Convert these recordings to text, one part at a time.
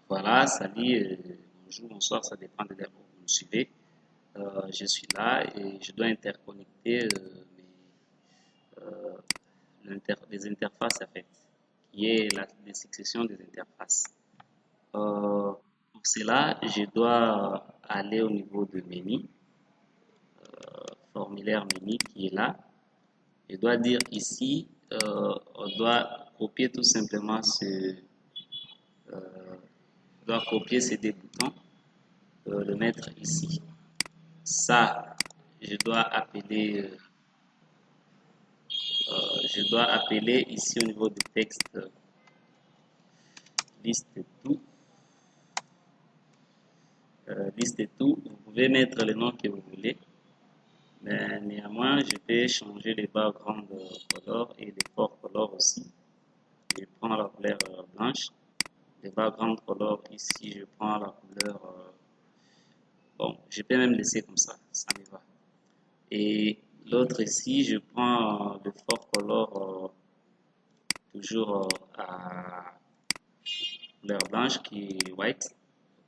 Voilà, salut, bonjour, bonsoir, ça dépend de là où vous me suivez. Je suis là et je dois interconnecter les interfaces en fait, qui est la succession des interfaces. Pour cela, je dois aller au niveau de menu, formulaire menu qui est là. Je dois dire ici, on doit copier tout simplement je dois copier ces deux boutons, le mettre ici. Ça, je dois appeler, je dois appeler ici au niveau du texte liste tout. Liste tout, vous pouvez mettre le nom que vous voulez, mais néanmoins, je vais changer les background color et les fort color aussi. Je prends la couleur blanche. Les background color ici, je prends la couleur. Bon, je peux même laisser comme ça me va. Et l'autre ici, je prends le fort color toujours à couleur blanche qui est white.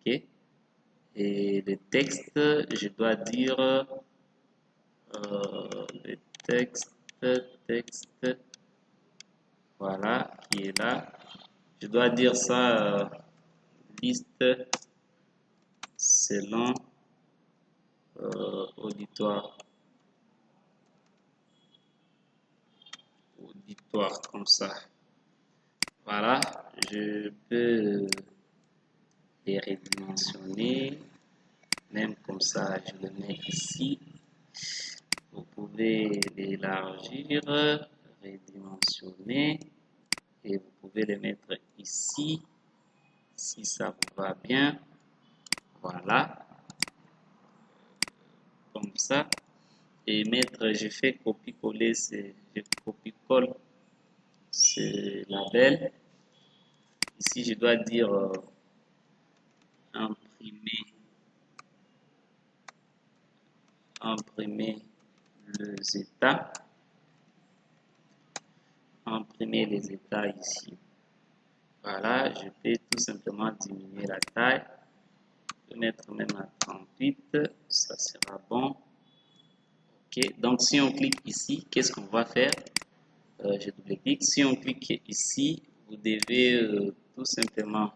Ok. Et le texte, je dois dire le texte, voilà, qui est là. Je dois dire ça, liste selon auditoire, auditoire comme ça. Voilà, je peux les redimensionner, même comme ça, je le mets ici. Vous pouvez l'élargir, redimensionner et vous pouvez le mettre ici si ça vous va bien. Voilà, comme ça. Et mettre, je fais copier-coller, je copie-colle ce label. Ici, je dois dire imprimer, imprimer les états, imprimer les états ici. Voilà, je peux tout simplement diminuer la taille, je peux mettre même à 38, ça sera bon. Ok, donc si on clique ici, qu'est-ce qu'on va faire? Je double-clique. Si on clique ici, vous devez tout simplement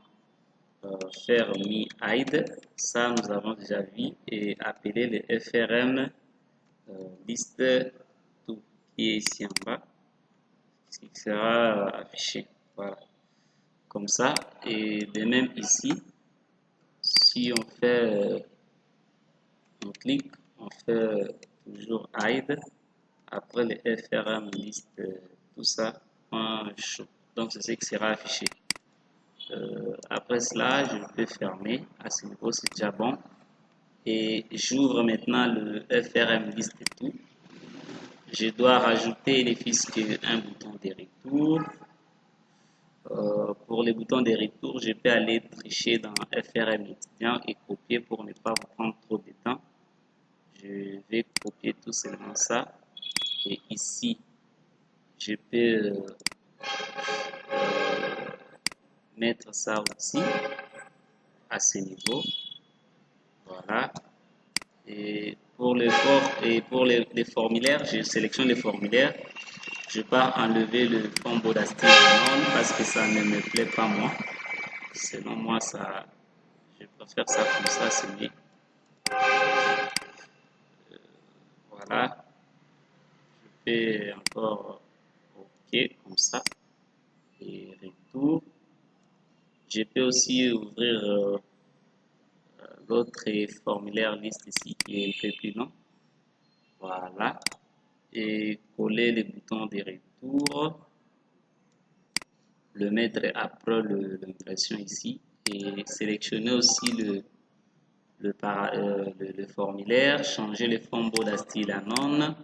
faire mi hide. Ça, nous avons déjà vu et appeler le FRM liste tout qui est ici en bas, qui sera affiché. Voilà, comme ça. Et de même ici, si on fait, on clique, on fait toujours hide. Après le FRM liste, tout ça, en chaud. Donc, c'est ce qui sera affiché. Après cela, je peux fermer. À ce niveau, c'est déjà bon. Et j'ouvre maintenant le FRM liste et tout. Je dois rajouter les fichiers un bouton de retour. Pour les boutons de retour, je peux aller tricher dans FRM étudiant et copier pour ne pas vous prendre trop de temps. Je vais copier tout seulement ça. Et ici, je peux mettre ça aussi à ce niveau. Voilà. Et pour les formulaires, je sélectionne les formulaires. Je pars enlever le fond Audacity non parce que ça ne me plaît pas moi. Selon moi, ça, je préfère ça comme ça, c'est mieux. Voilà. Je fais encore OK comme ça. Et retour. Je peux aussi ouvrir l'autre formulaire liste ici qui est un peu plus long. Voilà. Et coller les boutons de retour. Le mettre après l'impression ici. Et sélectionner aussi le formulaire. Changer le fond de style à non.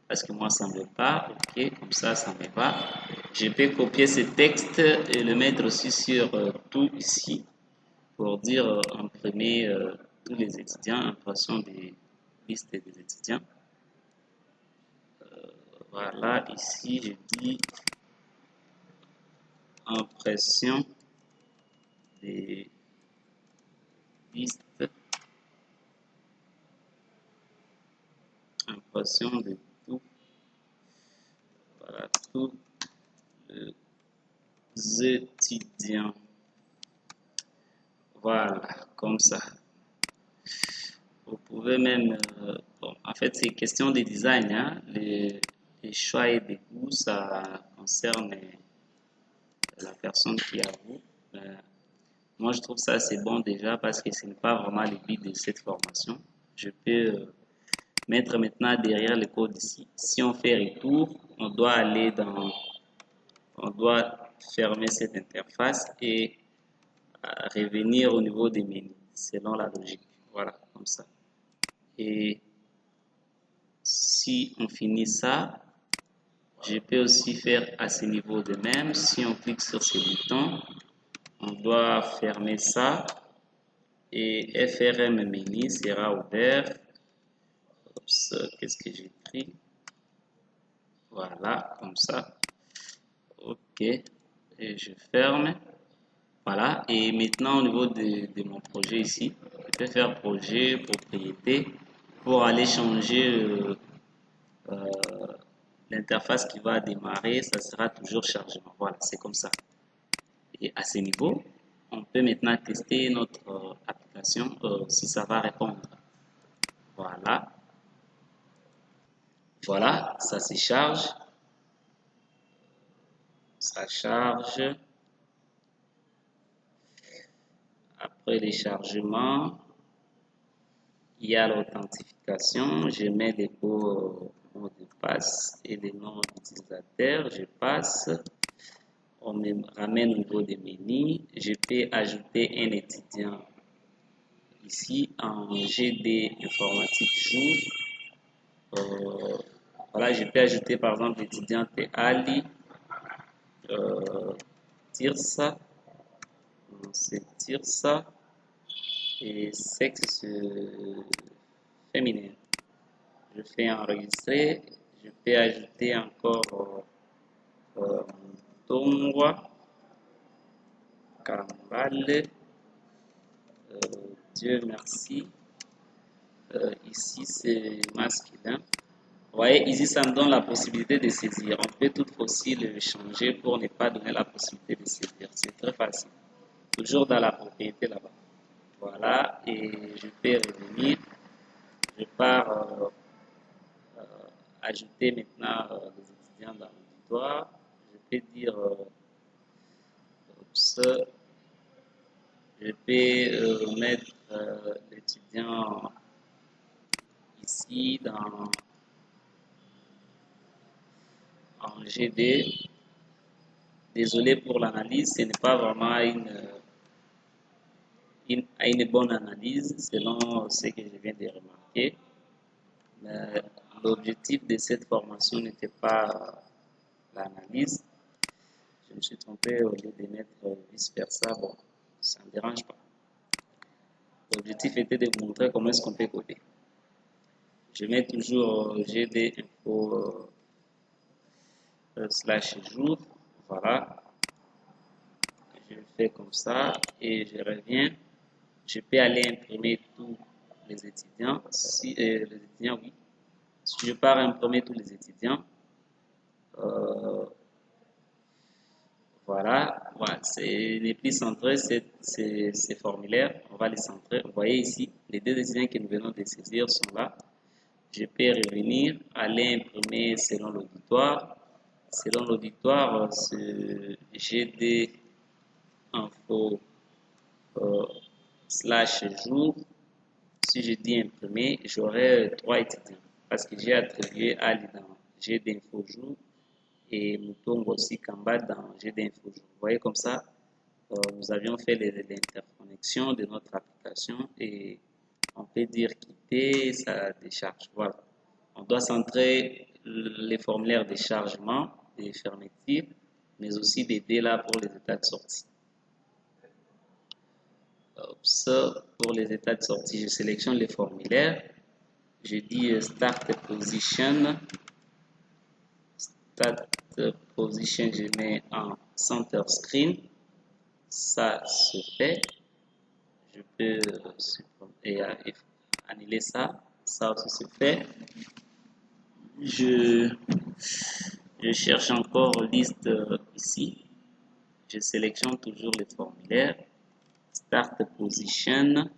Parce que moi, ça ne me veut pas. OK, comme ça me va. Je peux copier ce texte et le mettre aussi sur tout ici pour dire imprimer tous les étudiants, impression des listes des étudiants. Voilà, ici, je dis impression des listes, impression de tout, voilà, tous les étudiants, voilà, comme ça. Vous pouvez même, bon, en fait, c'est question de design, hein. Les choix et des goûts, ça concerne la personne qui a vous. Moi, je trouve ça c'est bon déjà parce que ce n'est pas vraiment le but de cette formation. Je peux mettre maintenant derrière le code ici. Si on fait retour, on doit aller dans, on doit fermer cette interface et revenir au niveau des menus selon la logique. Voilà, comme ça. Et si on finit ça, je peux aussi faire à ce niveau de même. Si on clique sur ce bouton, on doit fermer ça et FRM menu sera ouvert. Qu'est-ce que j'ai écrit? Voilà, comme ça. OK. Et je ferme. Voilà. Et maintenant, au niveau de mon projet ici, je peux faire projet, propriété pour aller changer l'interface qui va démarrer. Ça sera toujours chargement. Voilà, c'est comme ça. Et à ce niveau, on peut maintenant tester notre application si ça va répondre. Voilà. Voilà, ça se charge. Ça charge. Après les chargements, il y a l'authentification. Je mets des mots de passe et des noms d'utilisateur. Je passe. On me ramène au niveau des menus. Je peux ajouter un étudiant ici en GD informatique jour. Voilà, je peux ajouter par exemple l'étudiant Ali Tirsa. C'est Tirsa et sexe féminin. Je fais enregistrer. Je peux ajouter encore Tongwa Kambale. Dieu merci. Ici c'est masculin. Vous voyez, ici ça me donne la possibilité de saisir. On peut toutefois aussi le changer pour ne pas donner la possibilité de saisir. C'est très facile. Toujours dans la propriété là-bas. Voilà, et je peux revenir. Je pars ajouter maintenant les étudiants dans l'auditoire. Je peux dire je peux mettre l'étudiant ici en GD. Désolé pour l'analyse, ce n'est pas vraiment une bonne analyse selon ce que je viens de remarquer. Mais l'objectif de cette formation n'était pas l'analyse. Je me suis trompé au lieu de mettre vice-versa. Bon, ça ne me dérange pas. L'objectif était de vous montrer comment est-ce qu'on peut coder. Je mets toujours GD info / jour. Voilà. Je fais comme ça et je reviens. Je peux aller imprimer tous les étudiants. Si les étudiants, oui. Si je pars imprimer tous les étudiants, voilà, voilà, c'est les plus centrés, ces formulaires, on va les centrer. Vous voyez ici, les deux étudiants que nous venons de saisir sont là. Je peux revenir, aller imprimer selon l'auditoire. Selon l'auditoire, ce GD info / jour. Si je dis imprimer, j'aurai 3 étudiants parce que j'ai attribué Ali dans GD info jour et Mutongo aussi Kamba dans GD info jour. Vous voyez comme ça, nous avions fait l'interconnexion de notre application et on peut dire quitter, ça décharge. Voilà. On doit centrer les formulaires de chargement, de fermeture, mais aussi des délais pour les états de sortie. Pour les états de sortie, je sélectionne les formulaires. Je dis Start Position. Start Position, je mets en Center Screen. ça se fait. Je peux annuler ça. Ça aussi se fait. Je cherche encore liste ici. Je sélectionne toujours les formulaires. Start position.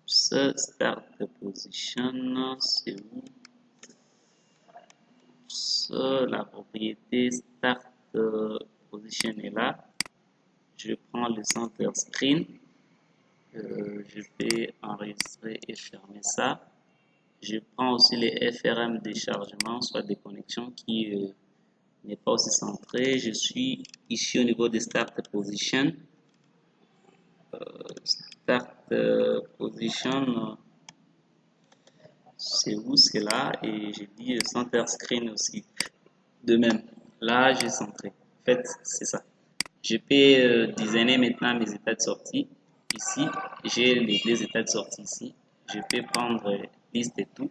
Start position, c'est où? La propriété start position est là. Je prends le center screen. Je peux enregistrer et fermer ça. Je prends aussi les FRM des chargements, soit des connexions qui n'est pas aussi centré. Je suis ici au niveau de start position. Start position, c'est où? C'est là. Et j'ai dit center screen aussi. De même, là j'ai centré. En fait, c'est ça. Je peux designer maintenant mes états de sortie. Ici, j'ai les états de sortie ici. Je peux prendre liste et tout.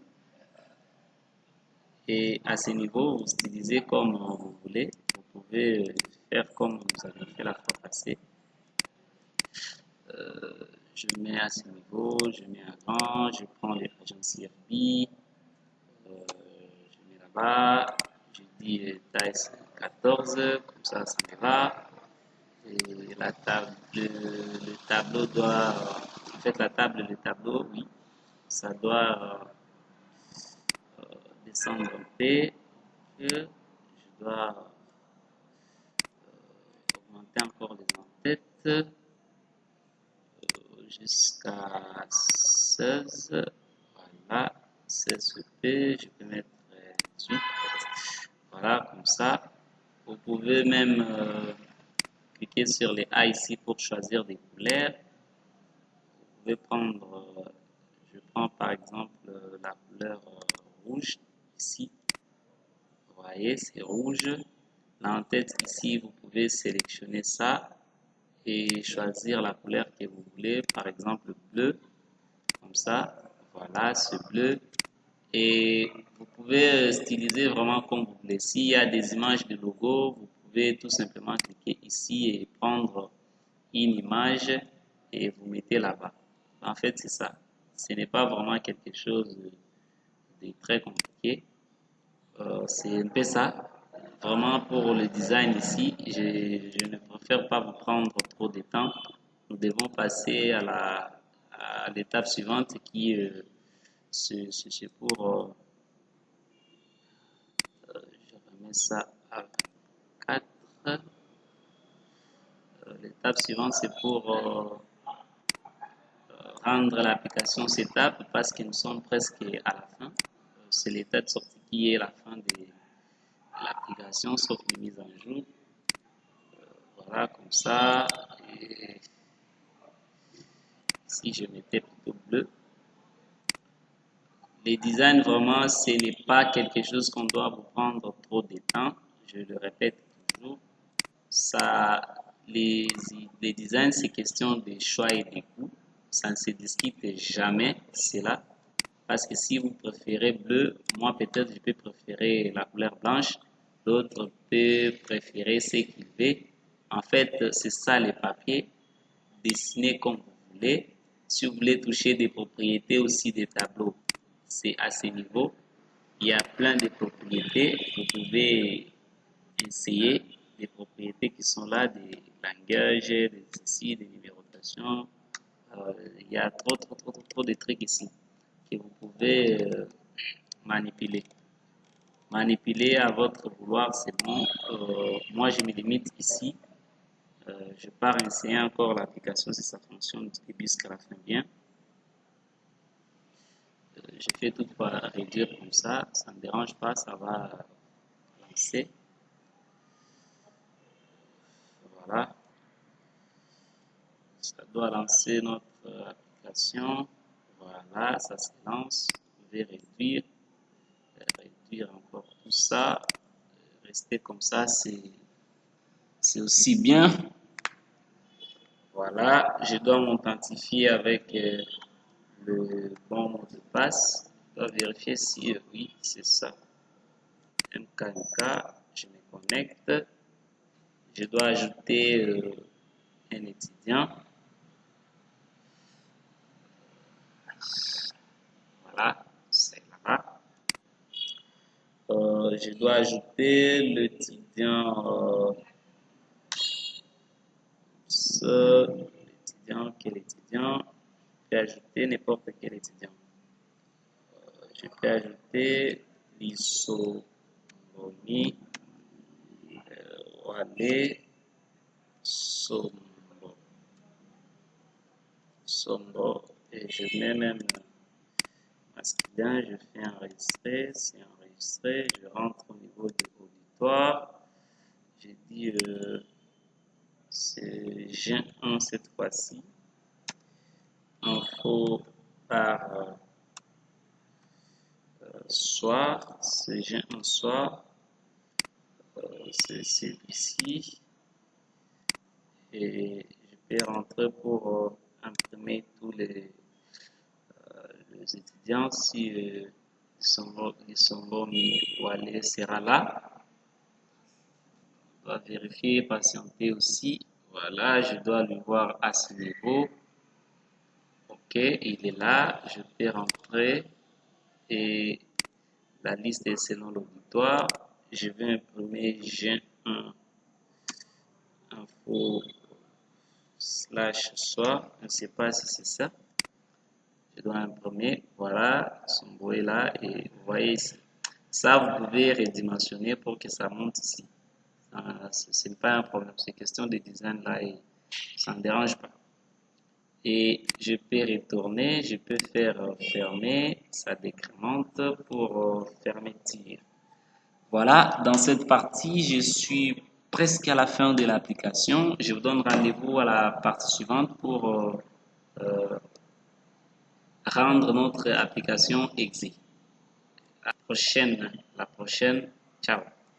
Et à ce niveau, vous utilisez comme vous voulez. Vous pouvez faire comme vous avez fait la fois passée. Je mets à ce niveau, je mets à grand, je prends les agences CFB, je mets là-bas, je dis taille 14, comme ça me va. Et la table, le tableau doit, en fait la table, le tableau, oui, ça doit descendre un peu, que je dois augmenter encore les en-têtes jusqu'à 16, voilà, 16 p, je peux mettre 18, voilà, comme ça. Vous pouvez même cliquer sur les A ici pour choisir des couleurs. Vous pouvez prendre, je prends par exemple la couleur rouge ici. Vous voyez, c'est rouge. L'en-tête ici, vous pouvez sélectionner ça et choisir la couleur que vous voulez, par exemple bleu, comme ça. Voilà, ce bleu. Et vous pouvez styliser vraiment comme vous voulez. S'il y a des images de logo, vous pouvez tout simplement cliquer ici et prendre une image et vous mettez là-bas. En fait, c'est ça. Ce n'est pas vraiment quelque chose de très compliqué. C'est un peu ça. Vraiment pour le design ici, je ne préfère pas vous prendre trop de temps. Nous devons passer à l'étape suivante qui c'est pour je remets ça à 4. L'étape suivante c'est pour rendre l'application stable parce que nous sommes presque à la fin. C'est l'état de sortie qui est la fin de l'application sauf les mises en jour. Voilà, comme ça. Et si je mettais plutôt bleu. Les designs, vraiment, ce n'est pas quelque chose qu'on doit vous prendre trop de temps. Je le répète toujours. Ça, les designs, c'est question de choix et de goût. Ça ne se discute jamais, cela. Parce que si vous préférez bleu, moi peut-être je peux préférer la couleur blanche. D'autres peuvent préférer ce qu'ils veulent. En fait, c'est ça les papiers. Dessinez comme vous voulez. Si vous voulez toucher des propriétés aussi des tableaux, c'est à ce niveau. Il y a plein de propriétés. Vous pouvez essayer des propriétés qui sont là, des langages, des ici, des numérotations. Il y a trop de trucs ici que vous pouvez manipuler. Manipuler à votre vouloir, c'est bon. Moi, je me limite ici. Je pars essayer encore l'application si ça fonctionne du début jusqu'à la fin bien. Je fais tout pour réduire comme ça ne me dérange pas, ça va lancer. Voilà, ça doit lancer notre application. Voilà, ça se lance. Vous pouvez réduire encore tout ça. Rester comme ça, c'est aussi bien. Voilà, je dois m'authentifier avec le bon mot de passe. Je dois vérifier si oui, c'est ça. MKMK, je me connecte. je dois ajouter un étudiant. Voilà, c'est là. Je dois ajouter l'étudiant, quel étudiant? Je peux ajouter n'importe quel étudiant. Je peux ajouter l'Isomoni Wale Sombo. Et je mets même masculin, je fais enregistrer, c'est enregistré, je rentre au niveau de auditoire. J'ai dit c'est Gen 1 cette fois-ci. Info par soir, c'est Gen 1 soir. C'est celui-ci. Et je peux rentrer pour imprimer tous les étudiants si ils sont mis Wale sera là. On va vérifier, patienter aussi. Voilà, je dois le voir à ce niveau. Ok, il est là. Je peux rentrer et la liste est selon l'auditoire. Je vais imprimer Gen 1 info /soir. Je ne sais pas si c'est ça. Je dois imprimer. Voilà, son beau est là et vous voyez ici. Ça, vous pouvez redimensionner pour que ça monte ici. Ce n'est pas un problème, c'est question de design là et ça ne dérange pas. Et je peux retourner, je peux faire fermer, ça décrémente pour fermeture. Voilà, dans cette partie, je suis presque à la fin de l'application. Je vous donne rendez-vous à la partie suivante pour rendre notre application exit. La prochaine, ciao.